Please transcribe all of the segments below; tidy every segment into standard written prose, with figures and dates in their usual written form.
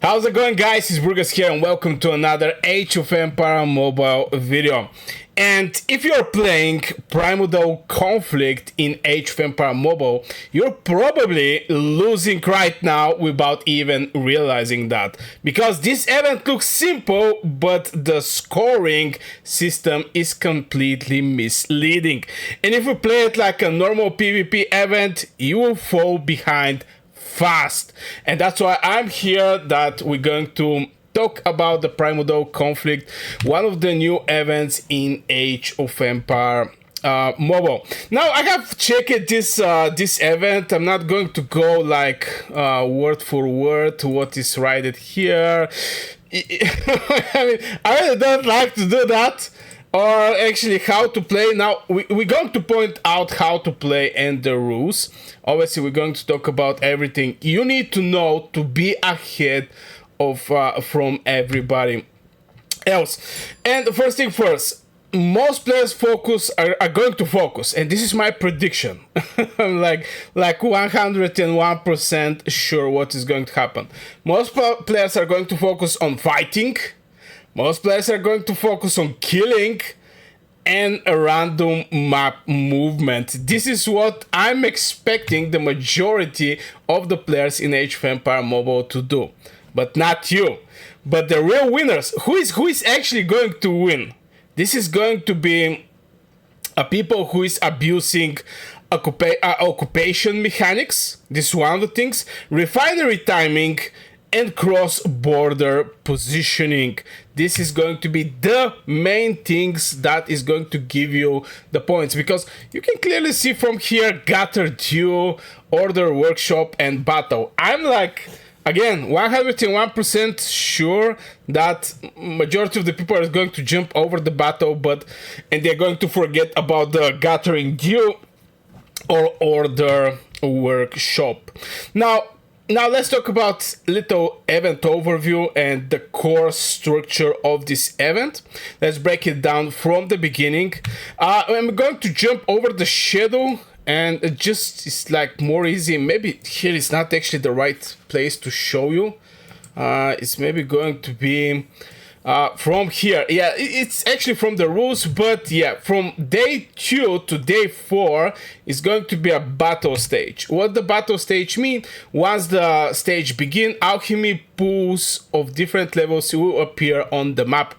How's it going, guys? It's Burgers here and welcome to another Age of Empire mobile video. And if you're playing Primordial Conflict in Age of Empire Mobile, you're probably losing right now without even realizing that. Because this event looks simple, but the scoring system is completely misleading. And if you play it like a normal PvP event, you will fall behind fast. And that's why I'm here, that we're going to talk about the Primordial Conflict, one of the new events in Age of Empire Mobile. Now I have checked this event. I'm not going to go like word for word to what is right here. I mean, I really don't like to do that. Or actually how to play. Now we're going to point out how to play and the rules. Obviously we're going to talk about everything you need to know to be ahead of from everybody else. And the first thing first, most players are going to focus, and this is my prediction. I'm like 101% sure what is going to happen. Most players are going to focus on fighting. Most players are going to focus on killing and a random map movement. This is what I'm expecting the majority of the players in Age of Empire Mobile to do. But not you. But the real winners, who is actually going to win? This is going to be people who is abusing occupation mechanics. This is one of the things. Refinery timing and cross-border positioning. This is going to be the main things that is going to give you the points, because you can clearly see from here Gather Duel, Order Workshop, and Battle. I'm like, again, 101% sure that majority of the people are going to jump over the battle, and they're going to forget about the Gathering Duel or Order Workshop. Now let's talk about little event overview and the core structure of this event. Let's break it down from the beginning. I'm going to jump over the schedule, and it's like more easy. Maybe here is not actually the right place to show you. It's maybe going to be from here. Yeah, it's actually from the rules, but yeah, from day 2 to day 4 is going to be a battle stage. What the battle stage mean? Once the stage begin, alchemy pools of different levels will appear on the map.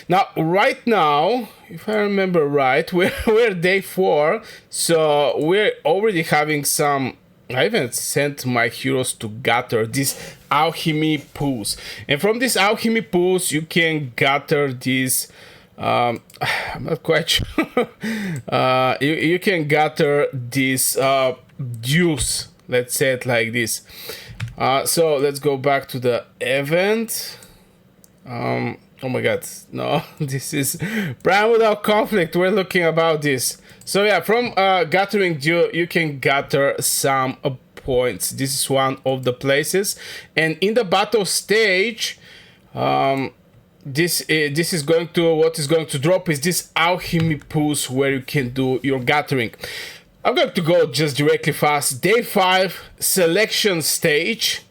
Now, right now, if I remember right, we're day 4, so we're already having some. I haven't sent my heroes to gather these alchemy pools, and from these alchemy pools you can gather these I'm not quite sure. You can gather these dues, let's say it like this. So let's go back to the event. Oh my god, no, this is Primordial Conflict. We're looking about this. So yeah, from Gathering Duel, you can gather some points. This is one of the places. And in the battle stage, this is going to, what is going to drop is this alchemy pools where you can do your gathering. I'm going to go just directly fast. Day 5, selection stage.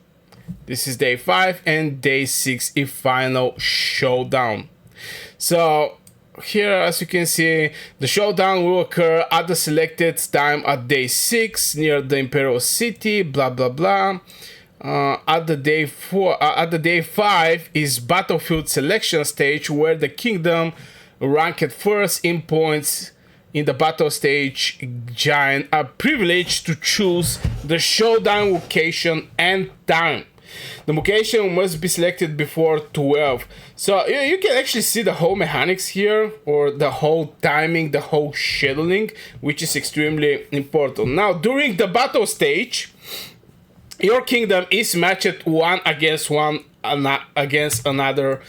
This is day 5, and day 6 is final showdown. So here, as you can see, the showdown will occur at the selected time at day 6 near the Imperial City, blah blah blah. At the day 5 is battlefield selection stage, where the kingdom ranked first in points in the battle stage giant are privileged to choose the showdown location and time. The location must be selected before 12. So you can actually see the whole mechanics here, or the whole timing, the whole scheduling, which is extremely important. Now, during the battle stage, your kingdom is matched one against another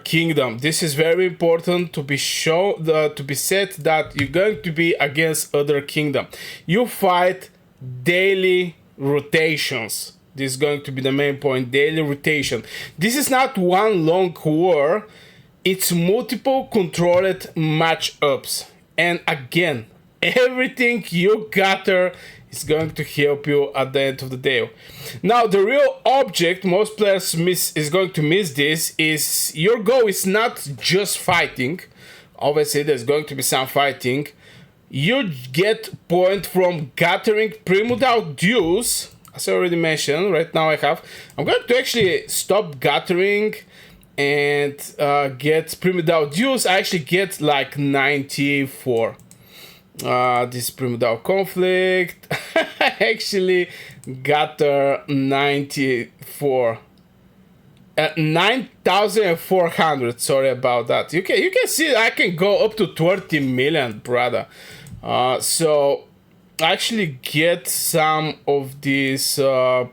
kingdom. This is very important to be to be said that you're going to be against other kingdom. You fight daily rotations. This is going to be the main point, daily rotation. This is not one long war, it's multiple controlled matchups. And again, everything you gather is going to help you at the end of the day. Now, the real object, most players is going to miss this, is your goal is not just fighting. Obviously, there's going to be some fighting. You get point from gathering primordial dues, as I already mentioned. Right now I'm going to actually stop gathering and get primordial dues. I actually get like 94. This Primordial Conflict. I actually gather 94. 9,400. Sorry about that. You can see I can go up to 30 million, brother. So I actually get some of these I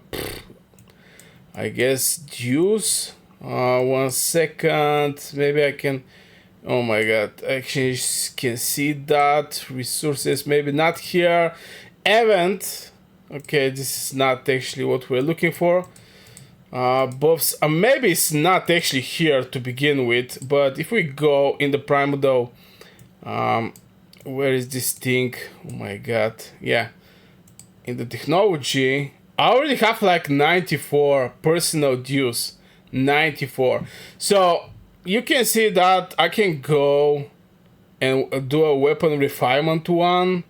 guess dues. 1 second. Maybe I can. Oh my god, actually can see that. Resources, maybe not here. Event. Okay, this is not actually what we're looking for. Buffs, maybe it's not actually here to begin with, but if we go in the Primordial, where is this thing? Oh my god, yeah. In the technology, I already have like 94 personal dues. 94. So, you can see that I can go and do a weapon refinement one,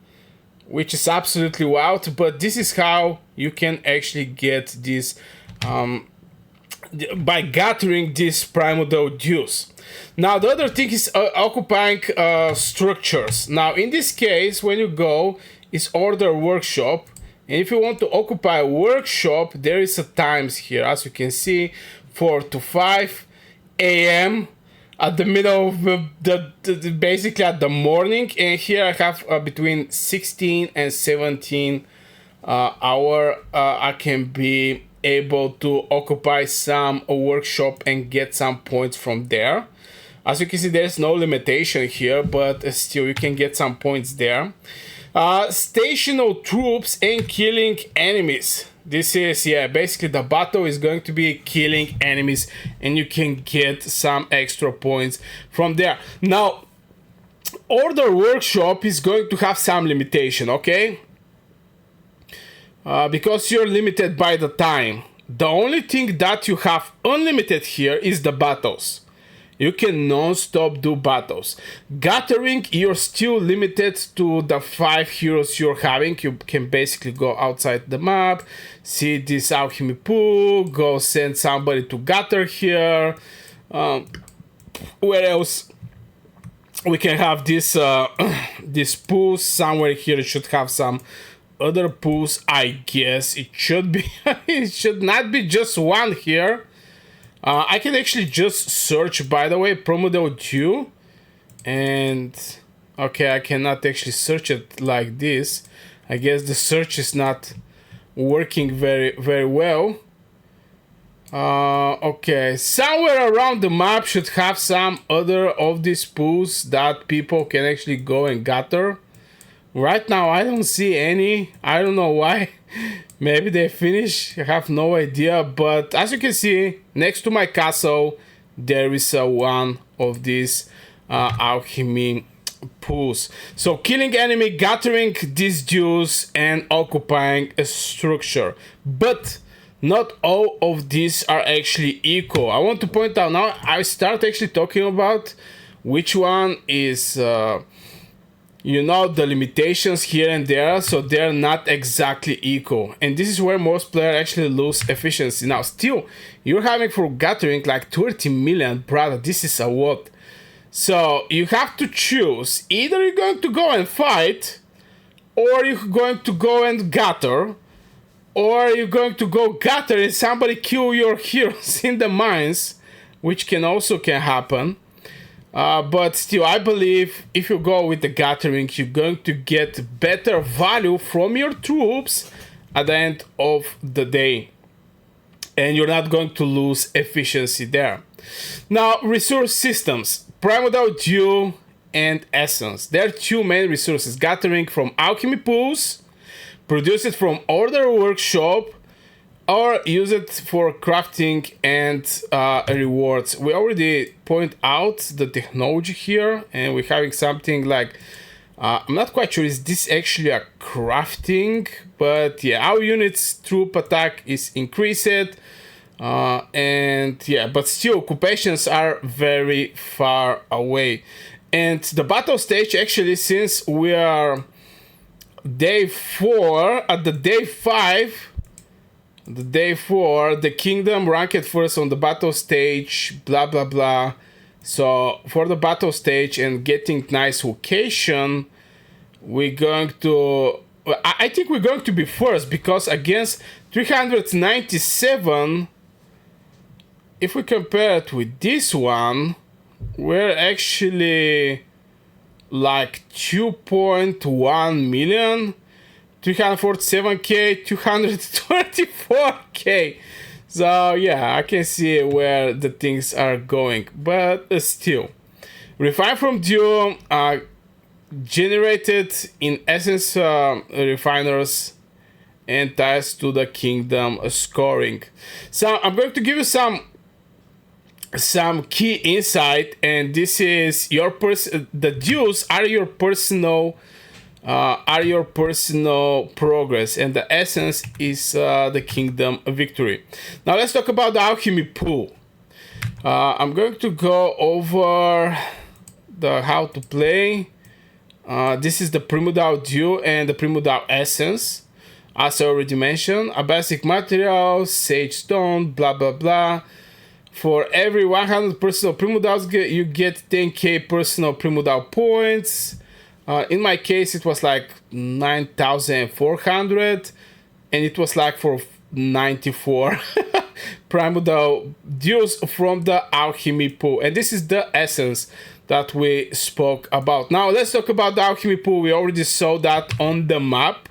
which is absolutely wild, but this is how you can actually get this by gathering these primordial dues. Now, the other thing is occupying structures. Now, in this case, when you go, is order workshop. And if you want to occupy a workshop, there is a times here, as you can see, 4 to 5 a.m. at the middle of basically at the morning, and here I have between 16 and 17 hour. I can be able to occupy some workshop and get some points from there. As you can see, there's no limitation here, but still you can get some points there. Stational troops and killing enemies. This is, yeah, basically the battle is going to be killing enemies, and you can get some extra points from there. Now, order workshop is going to have some limitation, okay? Because you're limited by the time. The only thing that you have unlimited here is the battles. You can non-stop do battles. Gathering, you're still limited to the 5 heroes you're having. You can basically go outside the map, see this alchemy pool, go send somebody to gather here. Where else? We can have this this pools somewhere here. It should have some other pools. I guess it should be. It should not be just one here. I can actually just search, by the way, Primordial Dew, and okay, I cannot actually search it like this. I guess the search is not working very well. Okay, somewhere around the map should have some other of these pools that people can actually go and gather. Right now, I don't see any. I don't know why. Maybe they finish. I have no idea. But as you can see, next to my castle, there is one of these alchemy pools. So killing enemy, gathering these dues, and occupying a structure. But not all of these are actually equal. I want to point out now, I start actually talking about which one is... you know, the limitations here and there, so they're not exactly equal. And this is where most players actually lose efficiency. Now, still, you're having for gathering like 30 million, brother. This is a lot. So, you have to choose. Either you're going to go and fight, or you're going to go and gather, or you're going to go gather and somebody kill your heroes in the mines, which can happen. But still, I believe if you go with the gathering, you're going to get better value from your troops at the end of the day. And you're not going to lose efficiency there. Now, resource systems. Primordial Dew and Essence. There are two main resources. Gathering from alchemy pools, produce it from order workshop, or use it for crafting and rewards. We already point out the technology here, and we're having something like I'm not quite sure, is this actually a crafting? But yeah, our units troop attack is increased. And yeah, but still occupations are very far away. And the battle stage, actually, since we are day 4, at the day 5, the kingdom ranked first on the battle stage, blah blah blah. So for the battle stage and getting nice location, we're going to, I think we're going to be first, because against 397, if we compare it with this one, we're actually like 2.1 million, 347k, 224k. So yeah, I can see where the things are going, but still, refine from Duo generated in essence refiners and ties to the kingdom scoring. So I'm going to give you some key insight, and this is your the dues are your personal progress, and the essence is the kingdom victory. Now let's talk about the alchemy pool. I'm going to go over the how to play. This is the primordial dew and the primordial essence, as I already mentioned. A basic material, sage stone, blah blah blah. For every 100 personal primordials, you get 10k personal primordial points. In my case, it was like 9,400, and it was like for 94 primordial dues from the alchemy pool. And this is the essence that we spoke about. Now let's talk about the alchemy pool. We already saw that on the map.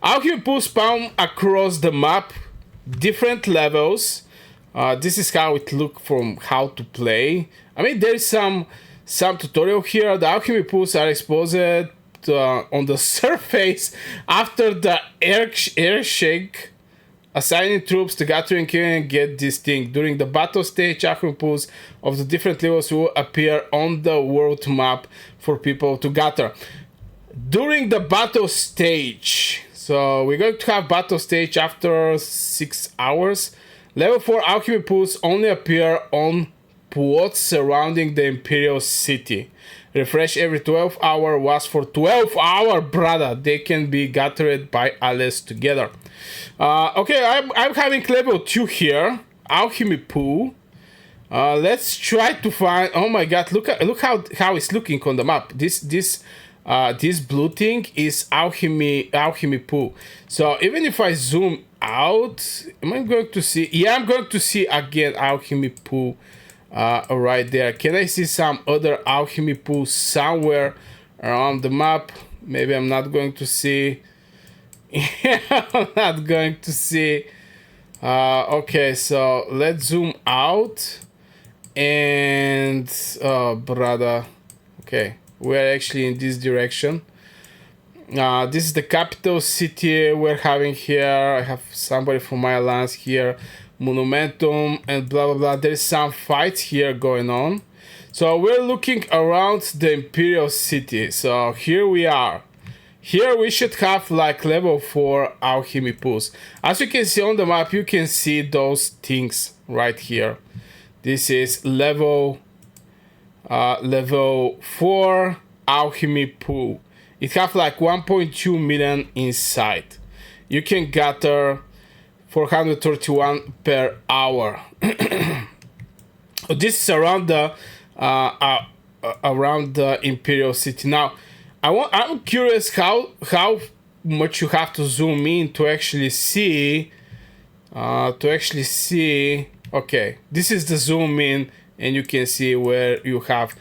Alchemy pool spawn across the map, different levels. This is how it looks from how to play. I mean, there is some tutorial here. The alchemy pools are exposed on the surface after the airshake, assigning troops to gathering and get this thing. During the battle stage, alchemy pools of the different levels will appear on the world map for people to gather. During the battle stage, so we're going to have battle stage after 6 hours. Level 4 alchemy pools only appear on plots surrounding the Imperial City. Refresh every 12 hours. Was for 12 hours, brother. They can be gathered by allies together. Okay, I'm having level 2 here. Alchemy pool. Let's try to find. Oh my god! Look how it's looking on the map. This blue thing is alchemy pool. So even if I zoom out, am I going to see? Yeah, I'm going to see again alchemy pool. Right there. Can I see some other alchemy pool somewhere around the map? Maybe I'm not going to see. I'm not going to see. Okay, so let's zoom out. And brother. Okay, we're actually in this direction. This is the capital city we're having here. I have somebody from my alliance here. Monumentum and blah blah blah. There's some fights here going on. So we're looking around the Imperial City. So here we are. Here we should have like level 4 alchemy pools. As you can see on the map, you can see those things right here. This is level 4 alchemy pool. It have like 1.2 million inside. You can gather 431 per hour. This is around the Imperial City. Now, I'm curious how much you have to zoom in to actually see. Okay, this is the zoom in, and you can see where you have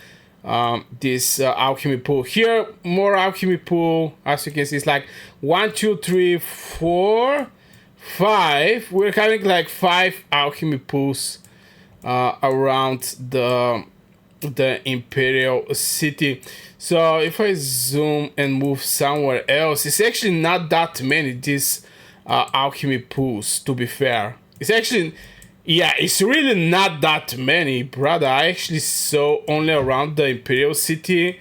this alchemy pool. Here, more alchemy pool. As you can see, it's like 1, 2, 3, 4. 5. We're having like 5 alchemy pools around the Imperial City. So if I zoom and move somewhere else, it's actually not that many these alchemy pools, to be fair. It's actually, yeah, it's really not that many, brother. I actually saw only around the Imperial City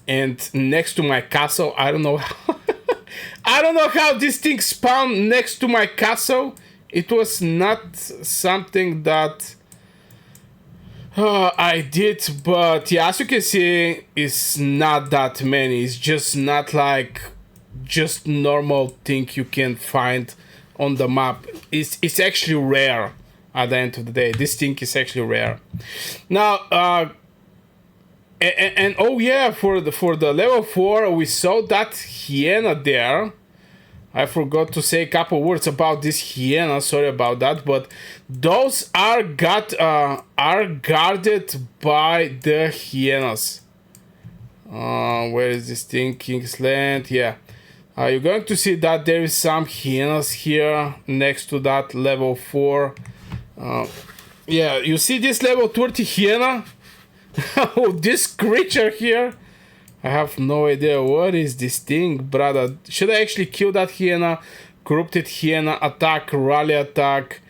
and next to my castle. I don't know how I don't know how this thing spawned next to my castle. It was not something that I did, but yeah, as you can see, it's not that many. It's just not like just normal thing you can find on the map. It's actually rare at the end of the day. This thing is actually rare. Now, and oh yeah, for the level 4, we saw that hyena there. I forgot to say a couple words about this hyena. Sorry about that, but those are guarded by the hyenas. Where is this thing? Kingsland. Yeah. You're going to see that there is some hyenas here next to that level 4. Yeah, you see this level 30 hyena? Oh, this creature here. I have no idea what is this thing, brother. Should I actually kill that hyena? Corrupted hyena, attack, rally attack,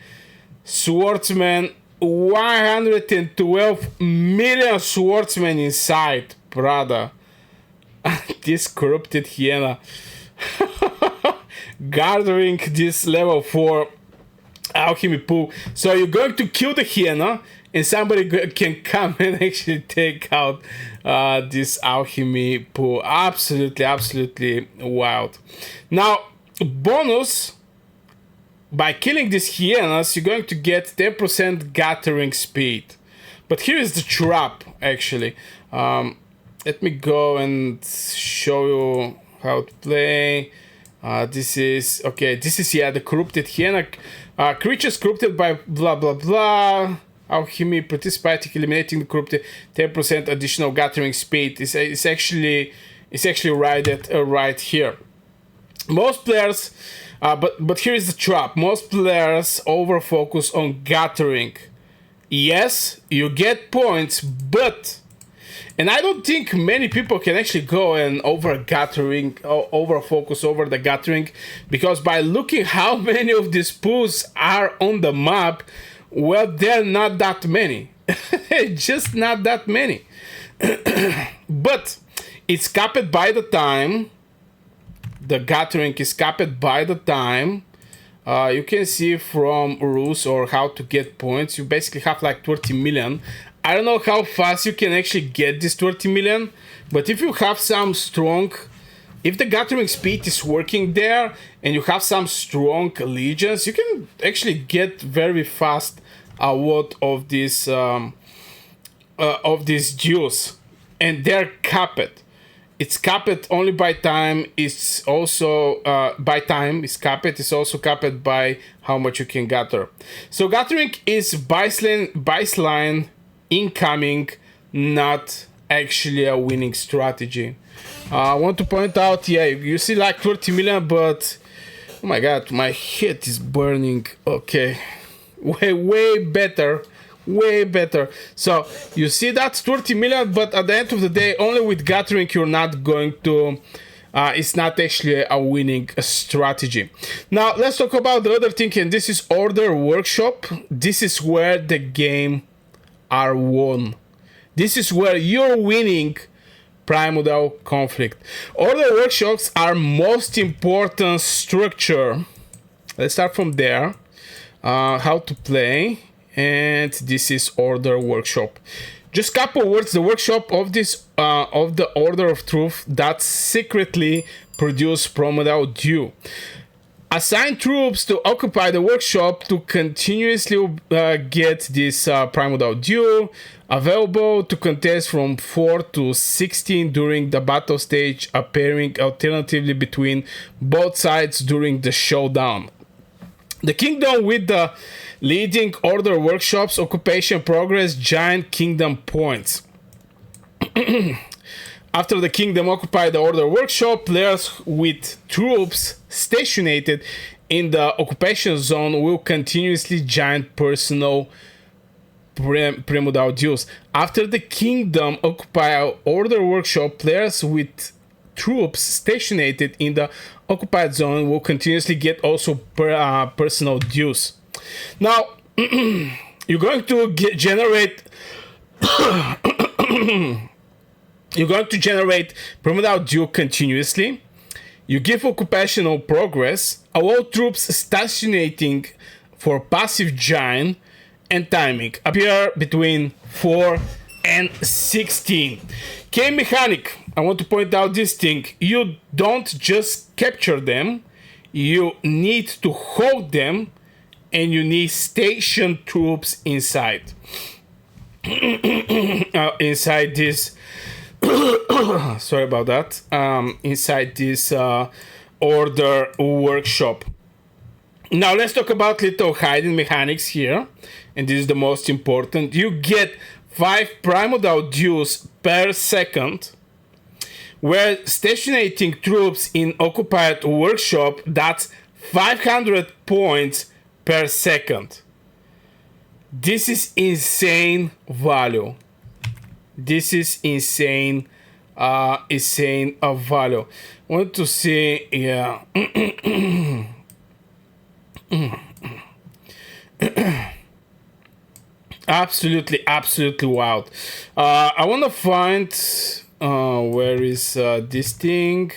swordsman, 112 million swordsmen inside, brother. This corrupted hyena. Gathering this level 4 alchemy pool. So you're going to kill the hyena, and somebody can come and actually take out this alchemy pool. Absolutely wild. Now, bonus, by killing these hyenas, you're going to get 10% gathering speed. But here is the trap, actually. Let me go and show you how to play. This is the corrupted hyena. Creatures corrupted by blah blah blah. Alchemy, participating, eliminating the corrupted, 10% additional gathering speed. It's actually right here. Most players, but here is the trap. Most players over focus on gathering. Yes, you get points, but, and I don't think many people can actually go and over focus over the gathering, because by looking how many of these pools are on the map, well, they're not that many. Just not that many. But it's capped by the time. The gathering is capped by the time. You can see from rules or how to get points, you basically have like 30 million. I don't know how fast you can actually get this 30 million, but if you have some strong, if the gathering speed is working there and you have some strong legions, you can actually get very fast a lot of this dues, and they're capped. It's capped only by time. It's also by time. It's capped. It's also capped by how much you can gather. So gathering is baseline incoming, not actually a winning strategy. I want to point out, yeah, you see like 30 million, but oh my god, my head is burning. Okay, way better. So you see that's 30 million, but at the end of the day, only with gathering you're not going to it's not actually a winning strategy. Now let's talk about the other thing, and this is order workshop. This is where the game are won. This is where you're winning Primordial Conflict. Order workshops are most important structure. Let's start from there. How to play, and this is order workshop. Just couple words. The workshop of this of the Order of Truth that secretly produce Primordial Dew. Assign troops to occupy the workshop to continuously get this Primordial Dew. Available to contest from 4 to 16 during the battle stage, appearing alternatively between both sides during the showdown. The kingdom with the leading order workshops, occupation progress, giant kingdom points. After the kingdom occupy the order workshop, players with troops stationed in the occupation zone will continuously giant personal Primordial dues. After the kingdom occupy order workshop, players with troops stationed in the occupied zone will continuously get also personal dues. Now you're going to generate You're going to generate Primordial Dew continuously. You give occupational progress, allow troops stationating for passive giant, and timing appear between 4 and 16. Key mechanic, I want to point out this thing. You don't just capture them, you need to hold them, and you need station troops inside. Inside this sorry about that. Inside this order workshop. Now let's talk about little hiding mechanics here, and this is the most important. You get 5 primordial dues per second, where stationating troops in occupied workshop, that's 500 points per second. This is insane value. This is insane value. I want to see, yeah. absolutely wild. I want to find where is this thing.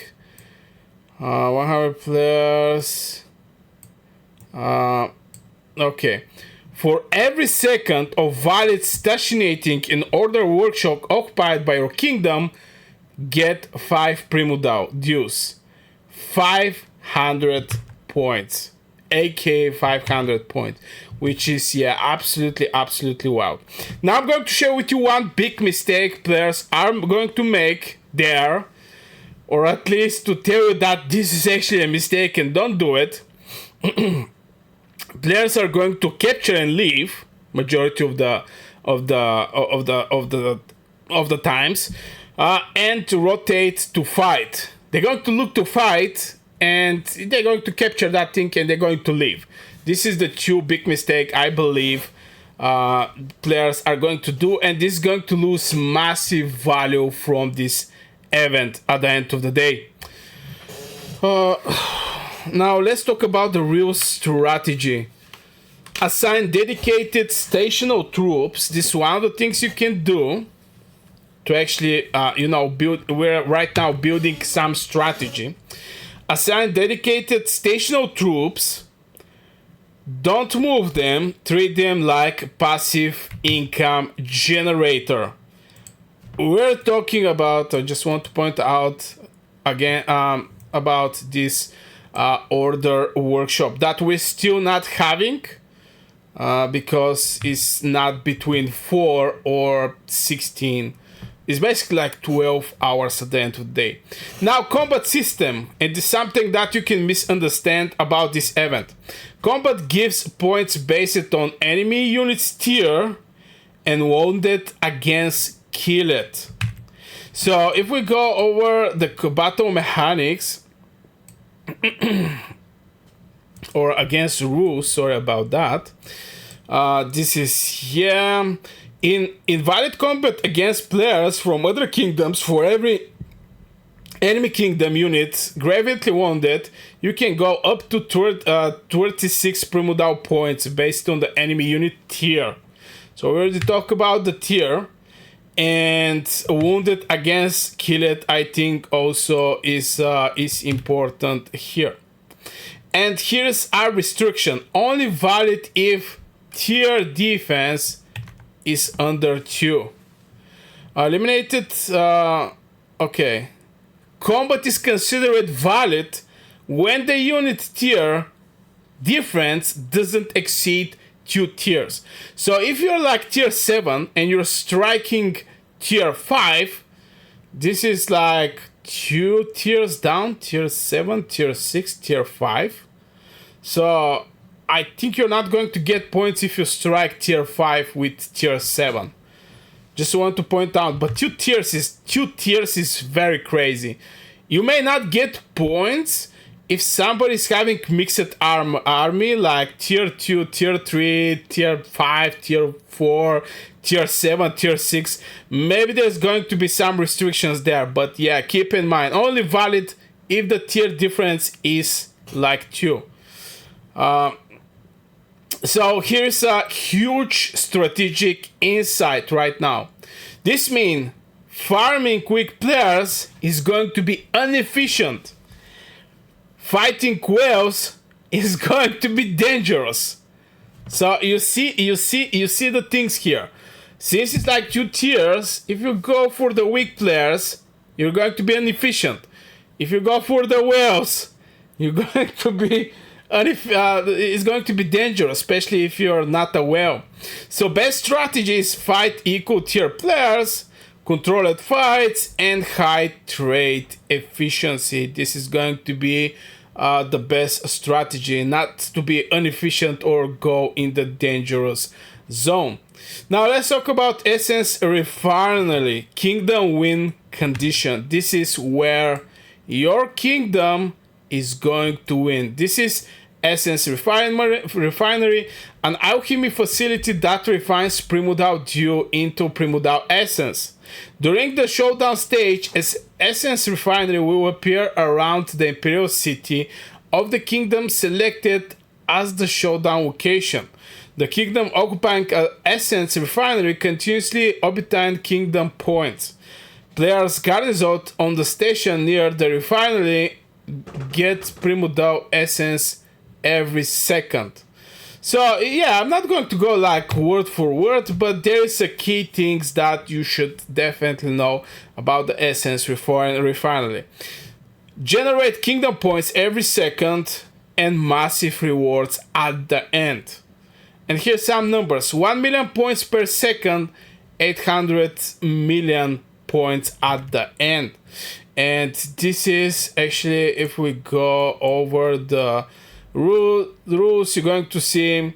100 players. Okay. For every second of valid stationating in order workshop occupied by your kingdom, get 5 primordial dues. 500 points. AK 500 points. Which is, yeah, absolutely wild. Now I'm going to share with you one big mistake players are going to make there. Or at least to tell you that this is actually a mistake and don't do it. Players are going to capture and leave majority of the times, and to rotate to fight. They're going to look to fight, and they're going to capture that thing, and they're going to leave. This is the 2 big mistake I believe players are going to do, and this is going to lose massive value from this event at the end of the day. Now let's talk about the real strategy. Assign dedicated stational troops. This is one of the things you can do to actually, build. We're right now building some strategy. Assign dedicated stational troops. Don't move them. Treat them like passive income generator. We're talking about, I just want to point out again about this order workshop that we're still not having because it's not between 4 or 16. It's basically like 12 hours at the end of the day. Now, combat system, and this is something that you can misunderstand about this event. Combat gives points based on enemy units tier and wounded against kill it. So if we go over the battle mechanics or against rules, sorry about that. This is, yeah, in invalid combat against players from other kingdoms, for every enemy kingdom unit gravely wounded, you can go up to 36 primordial points based on the enemy unit tier. So we already talked about the tier. And wounded against kill it, I think also is important here. And here's our restriction: only valid if tier defense is under 2. Eliminated. Okay. Combat is considered valid when the unit tier difference doesn't exceed 2 tiers. So if you're like tier 7 and you're striking tier 5, this is like 2 tiers down, tier 7, tier 6, tier 5. So I think you're not going to get points if you strike tier 5 with tier 7. Just want to point out, but 2 tiers is very crazy. You may not get points if somebody's having mixed army like tier 2, tier 3, tier 5, tier 4, tier 7, tier 6. Maybe there's going to be some restrictions there, but yeah, keep in mind, only valid if the tier difference is like 2. So here's a huge strategic insight right now. This means farming quick players is going to be inefficient. Fighting whales is going to be dangerous. So you see the things here. Since it's like 2 tiers, if you go for the weak players, you're going to be inefficient. If you go for the whales, you're going to be it's going to be dangerous, especially if you're not a whale. So best strategy is fight equal tier players, controlled fights, and high trade efficiency. This is going to be the best strategy, not to be inefficient or go in the dangerous zone. Now let's talk about Essence Refinery, Kingdom Win condition. This is where your kingdom is going to win. This is Essence Refinery, an alchemy facility that refines primordial dew into primordial essence. During the showdown stage, Essence Refinery will appear around the Imperial City of the kingdom selected as the showdown location. The kingdom occupying Essence Refinery continuously obtain kingdom points. Players garrisoned on the station near the refinery get primordial essence every second. So yeah, I'm not going to go like word for word, but there is a key things that you should definitely know about the Essence Refinery. Generate kingdom points every second and massive rewards at the end. And here's some numbers: 1 million points per second, 800 million points at the end. And this is actually, if we go over the rules, you're going to see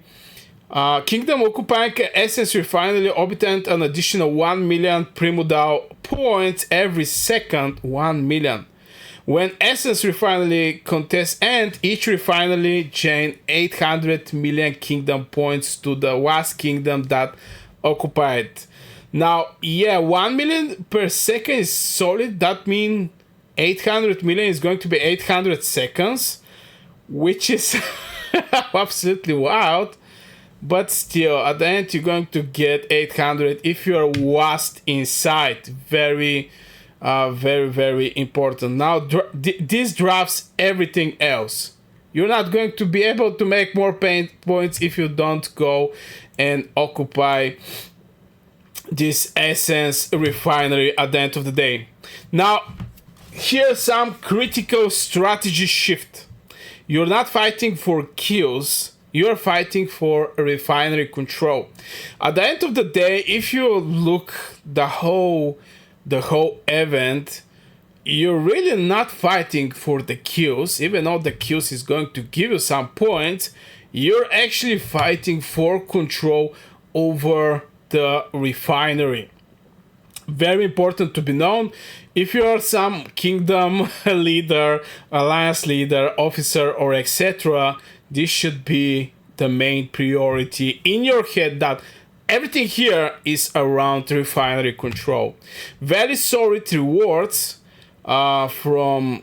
kingdom occupying Essence Refinery obtained an additional 1 million primordial points every second. 1 million. When Essence Refinery contests end, each refinery gain 800 million kingdom points to the last kingdom that occupied. Now, yeah, 1 million per second is solid. That means 800 million is going to be 800 seconds, which is absolutely wild. But still, at the end, you're going to get 800 if you're lost inside. Very, very important. Now, this drops everything else. You're not going to be able to make more points if you don't go and occupy this Essence Refinery at the end of the day. Now, here's some critical strategy shift. You're not fighting for kills, you're fighting for refinery control. At the end of the day, if you look the whole event, you're really not fighting for the kills, even though the kills is going to give you some points. You're actually fighting for control over the refinery. Very important to be known. If you are some kingdom leader, alliance leader, officer, or etc., this should be the main priority in your head, that everything here is around refinery control. Very solid rewards from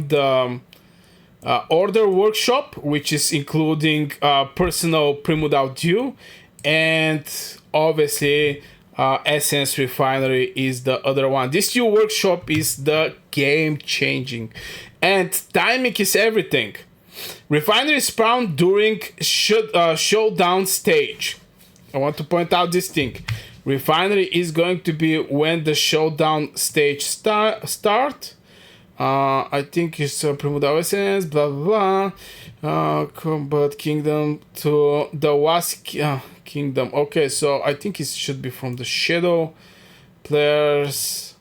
the Order Workshop, which is including personal primordial dew, and obviously Essence Refinery is the other one. This new workshop is the game changing, and timing is everything. Refinery spawn during showdown stage. I want to point out this thing. Refinery is going to be when the showdown stage start. I think it's primordial essence, blah blah blah. Combat kingdom to the last kingdom. Okay, so I think it should be from the shadow players.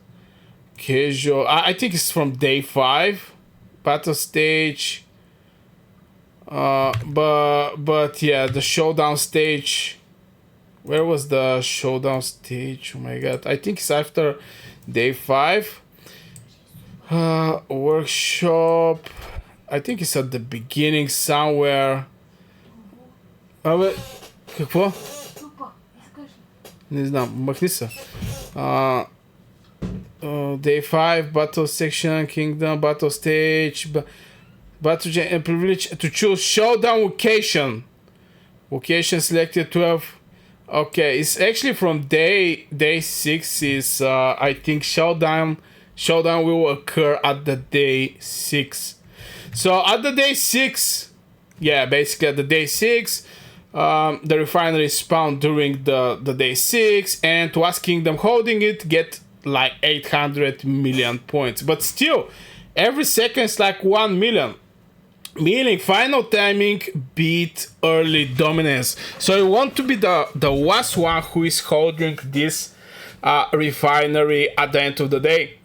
Casual. I think it's from day 5. Battle stage. But yeah, the showdown stage. Where was the showdown stage? Oh my god. I think it's after day 5. Workshop. I think it's at the beginning somewhere. Какво? Не знам, махни се. Day 5, battle section, kingdom, battle stage, battle privilege to choose showdown location. Location selected 12 Okay, it's actually from day 6 is I think showdown will occur at the day 6. So at the day 6, yeah, basically at the day 6, the refinery spawned during the day 6, and Tuas Kingdom holding it get like 800 million points. But still, every second is like 1 million. Meaning final timing beat early dominance. So you want to be the last one who is holding this refinery at the end of the day.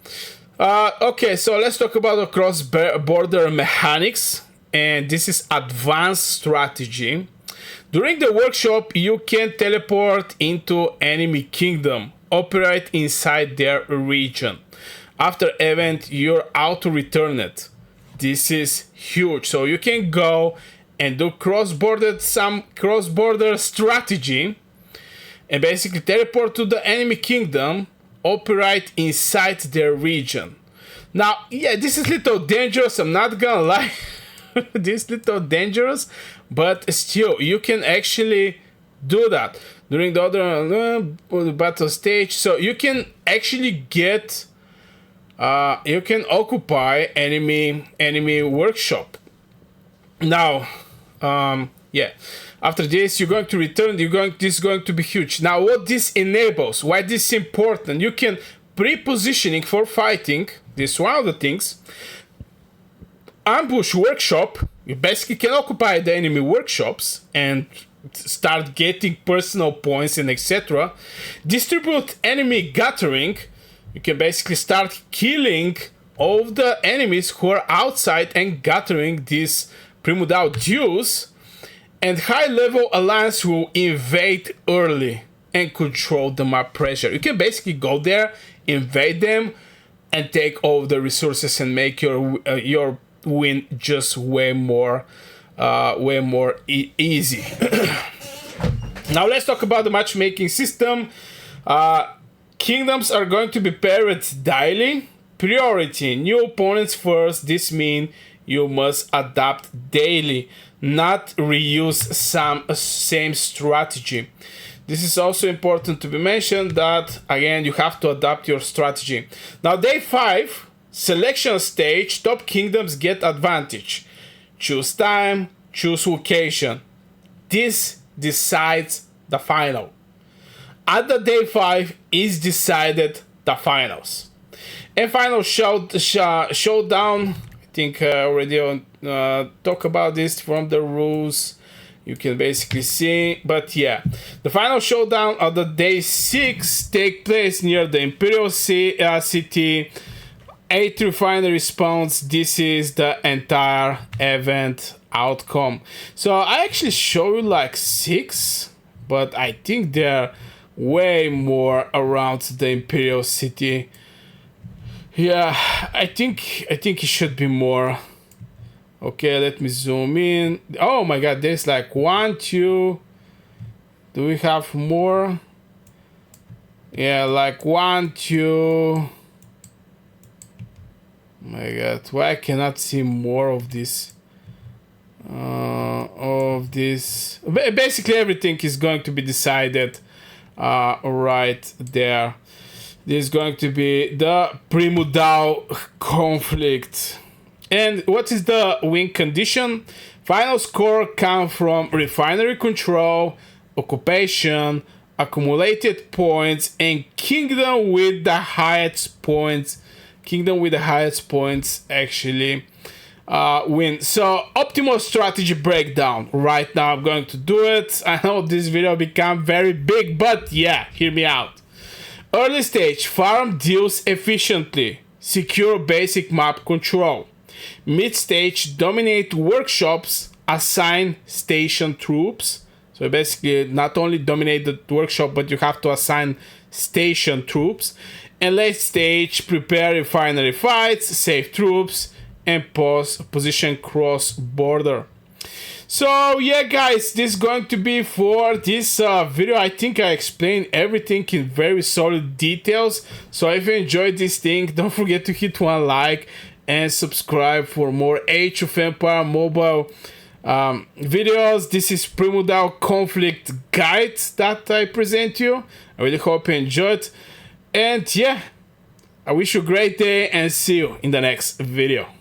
Okay, so let's talk about the cross-border mechanics. And this is advanced strategy. During the workshop, you can teleport into enemy kingdom, operate inside their region. After event, you're auto-returned. This is huge. So you can go and do cross-border strategy and basically teleport to the enemy kingdom, operate inside their region. Now, yeah, this is a little dangerous. I'm not gonna lie. This is a little dangerous, but still, you can actually do that during the other battle stage. So you can actually get you can occupy enemy workshop. Now, yeah, after this you're going to return. This is going to be huge. Now, what this enables, why this is important, you can pre-positioning for fighting. This is one of the things. Ambush workshop, you basically can occupy the enemy workshops and start getting personal points and etc. Distribute enemy gathering. You can basically start killing all of the enemies who are outside and gathering these primordial dues. And high level alliance will invade early and control the map pressure. You can basically go there, invade them, and take all of the resources and make your win just way more easy. Now let's talk about the matchmaking system. Kingdoms are going to be paired daily. Priority, new opponents first. This means you must adapt daily, not reuse same strategy. This is also important to be mentioned that, again, you have to adapt your strategy. Now, day 5, selection stage, top kingdoms get advantage. Choose time, choose location. This decides the final. At the day 5 is decided the finals. And final showdown, I think already talk about this from the rules. You can basically see, but yeah, the final showdown of the day 6 take place near the Imperial City. 8 refinery spawns. This is the entire event outcome. So I actually show you like 6, but I think they're way more around the Imperial City. Yeah, I think it should be more. Okay, let me zoom in. Oh my god, there's like 1, 2. Do we have more? Yeah, like 1, 2. My god, why I cannot see more of this? Basically everything is going to be decided right there. This is going to be the Primordial Conflict. And what is the win condition? Final score comes from refinery control, occupation, accumulated points, and kingdom with the highest points. Kingdom with the highest points actually win. So optimal strategy breakdown. Right now I'm going to do it. I know this video become very big, but yeah, hear me out. Early stage, farm deals efficiently. Secure basic map control. Mid stage, dominate workshops. Assign station troops. So basically not only dominate the workshop, but you have to assign station troops. And late stage, prepare refinery fights, save troops, and position cross border. So yeah guys, this is going to be for this video. I think I explained everything in very solid details. So if you enjoyed this thing, don't forget to hit one like and subscribe for more Age of Empire Mobile videos. This is Primordial Conflict guide that I present you. I really hope you enjoyed. And yeah, I wish you a great day and see you in the next video.